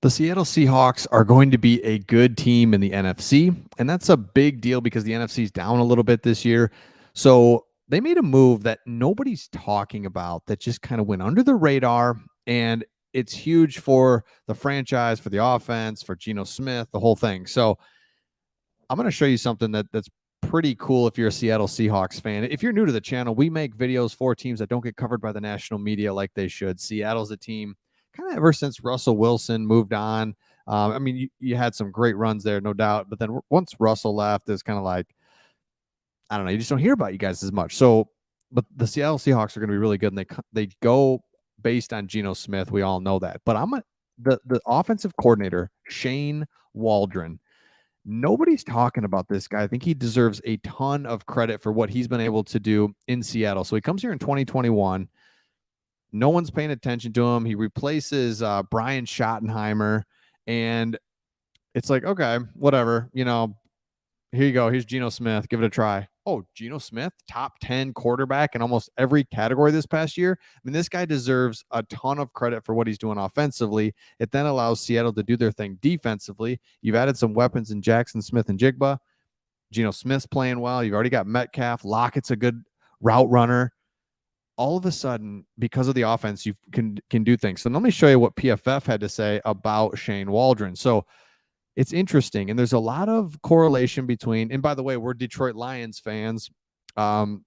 The Seattle Seahawks are going to be a good team in the NFC, and that's a big deal because the NFC is down a little bit this year. So they made a move that nobody's talking about that just kind of went under the radar, and it's huge for the franchise, for the offense, for Geno Smith, the whole thing. So I'm going to show you something that's pretty cool if you're a Seattle Seahawks fan. If you're new to the channel, we make videos for teams that don't get covered by the national media like they should. Seattle's a team kind of ever since Russell Wilson moved on. I mean, you had some great runs there, no doubt. But then once Russell left, it's kind of like, I don't know, you just don't hear about you guys as much. So, but the Seattle Seahawks are going to be really good, and they go based on Geno Smith. We all know that. But the offensive coordinator Shane Waldron. Nobody's talking about this guy. I think he deserves a ton of credit for what he's been able to do in Seattle. So he comes here in 2021. No one's paying attention to him. He replaces Brian Schottenheimer, and it's like, okay, whatever. Here you go. Here's Geno Smith. Give it a try. Oh, Geno Smith, top 10 quarterback in almost every category this past year. I mean, this guy deserves a ton of credit for what he's doing offensively. It then allows Seattle to do their thing defensively. You've added some weapons in Jackson Smith and Jigba. Geno Smith's playing well. You've already got Metcalf. Lockett's a good route runner. All of a sudden, because of the offense, you can do things. So let me show you what PFF had to say about Shane Waldron. So it's interesting, and there's a lot of correlation between, and by the way, we're Detroit Lions fans, and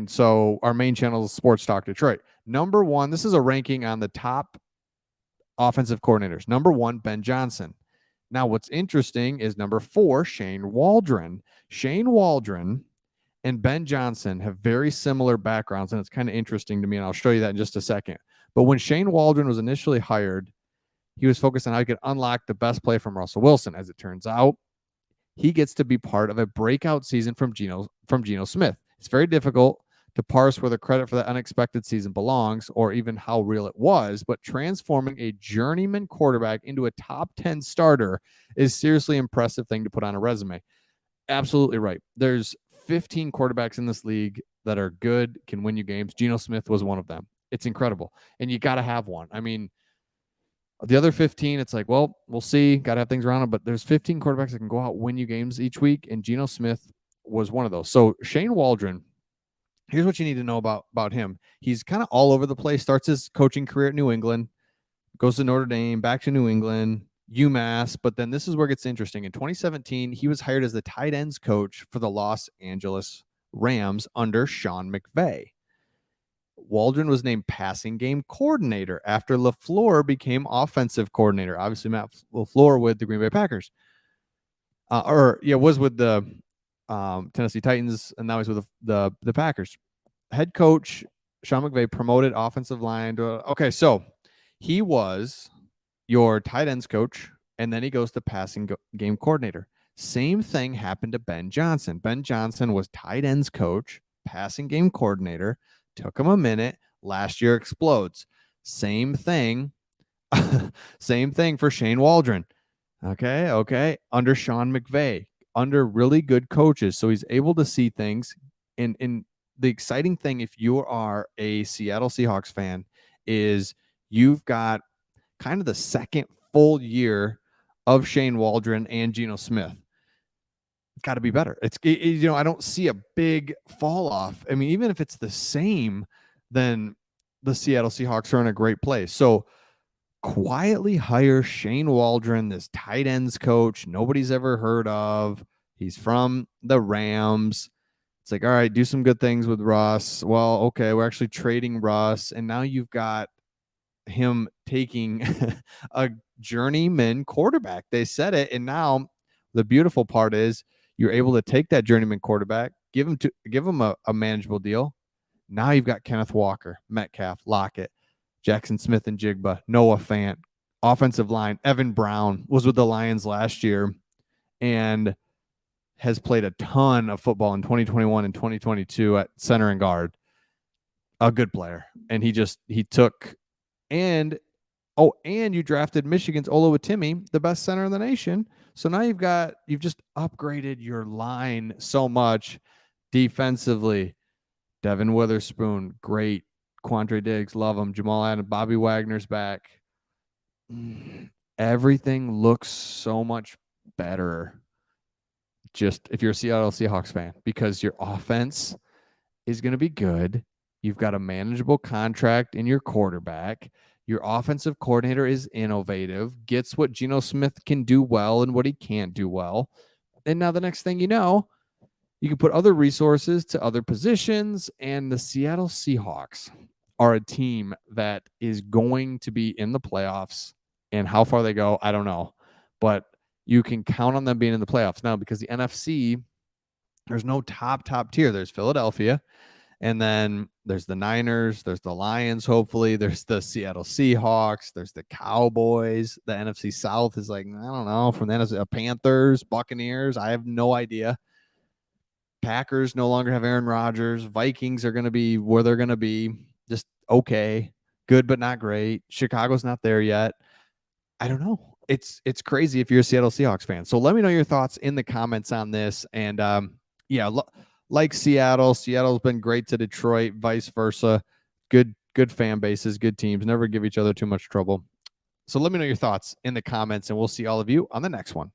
so our main channel is Sports Talk Detroit. Number one, this is a ranking on the top offensive coordinators. Number one, Ben Johnson. Now, what's interesting is number 4, Shane Waldron. Shane Waldron and Ben Johnson have very similar backgrounds, and it's kind of interesting to me, and I'll show you that in just a second. But when Shane Waldron was initially hired, he was focused on how he could unlock the best play from Russell Wilson. As it turns out, he gets to be part of a breakout season from Geno Smith. It's very difficult to parse where the credit for that unexpected season belongs or even how real it was, but transforming a journeyman quarterback into a top 10 starter is seriously impressive thing to put on a resume. Absolutely right. There's 15 quarterbacks in this league that are good, can win you games. Geno Smith was one of them. It's incredible. And you got to have one. I mean, the other 15, it's like, well, we'll see. Got to have things around them. But there's 15 quarterbacks that can go out, win you games each week. And Geno Smith was one of those. So Shane Waldron, here's what you need to know about him. He's kind of all over the place. Starts his coaching career at New England, goes to Notre Dame, back to New England, UMass. But then this is where it gets interesting. In 2017, he was hired as the tight ends coach for the Los Angeles Rams under Sean McVay. Waldron was named passing game coordinator after LaFleur became offensive coordinator. Obviously, Matt LaFleur with the Green Bay Packers. Was with the Tennessee Titans, and now he's with the Packers. Head coach Sean McVay promoted offensive line. Okay, so he was your tight ends coach, and then he goes to passing game coordinator. Same thing happened to Ben Johnson. Ben Johnson was tight ends coach, passing game coordinator. Took him a minute. Last year explodes. Same thing. Same thing for Shane Waldron. Okay. Under Sean McVay, under really good coaches. So he's able to see things. And the exciting thing, if you are a Seattle Seahawks fan, is you've got kind of the second full year of Shane Waldron and Geno Smith. Got to be better. I don't see a big fall off. I mean, even if it's the same, then the Seattle Seahawks are in a great place. So quietly hire Shane Waldron, this tight ends coach nobody's ever heard of. He's from the Rams. It's like, all right, do some good things with Russ. Well, okay, we're actually trading Russ, and now you've got him taking a journeyman quarterback. They said it, and now the beautiful part is you're able to take that journeyman quarterback, give him a manageable deal. Now you've got Kenneth Walker, Metcalf, Lockett, Jackson Smith and Jigba, Noah Fant, offensive line. Evan Brown was with the Lions last year and has played a ton of football in 2021 and 2022 at center and guard. A good player. And he took, and you drafted Michigan's Oluwatimi, the best center in the nation. So now you've just upgraded your line so much defensively. Devin Witherspoon, great. Quandre Diggs, love him. Jamal Adams, Bobby Wagner's back. everything looks so much better just if you're a Seattle Seahawks fan because your offense is going to be good. You've got a manageable contract in your quarterback. Your offensive coordinator is innovative, gets what Geno Smith can do well and what he can't do well. And now the next thing you know, you can put other resources to other positions, and the Seattle Seahawks are a team that is going to be in the playoffs. And how far they go, I don't know. But you can count on them being in the playoffs now because the NFC, there's no top tier. There's Philadelphia, and then there's the Niners, there's the Lions, hopefully, there's the Seattle Seahawks, there's the Cowboys. The NFC South is like, I don't know, from the NFC, Panthers, Buccaneers. I have no idea. Packers no longer have Aaron Rodgers. Vikings are going to be where they're going to be, just okay, good but not great. Chicago's not there yet. I don't know. It's crazy if you're a Seattle Seahawks fan. So let me know your thoughts in the comments on this. And yeah, like Seattle, Seattle's been great to Detroit, vice versa. Good fan bases, good teams, never give each other too much trouble. So let me know your thoughts in the comments, and we'll see all of you on the next one.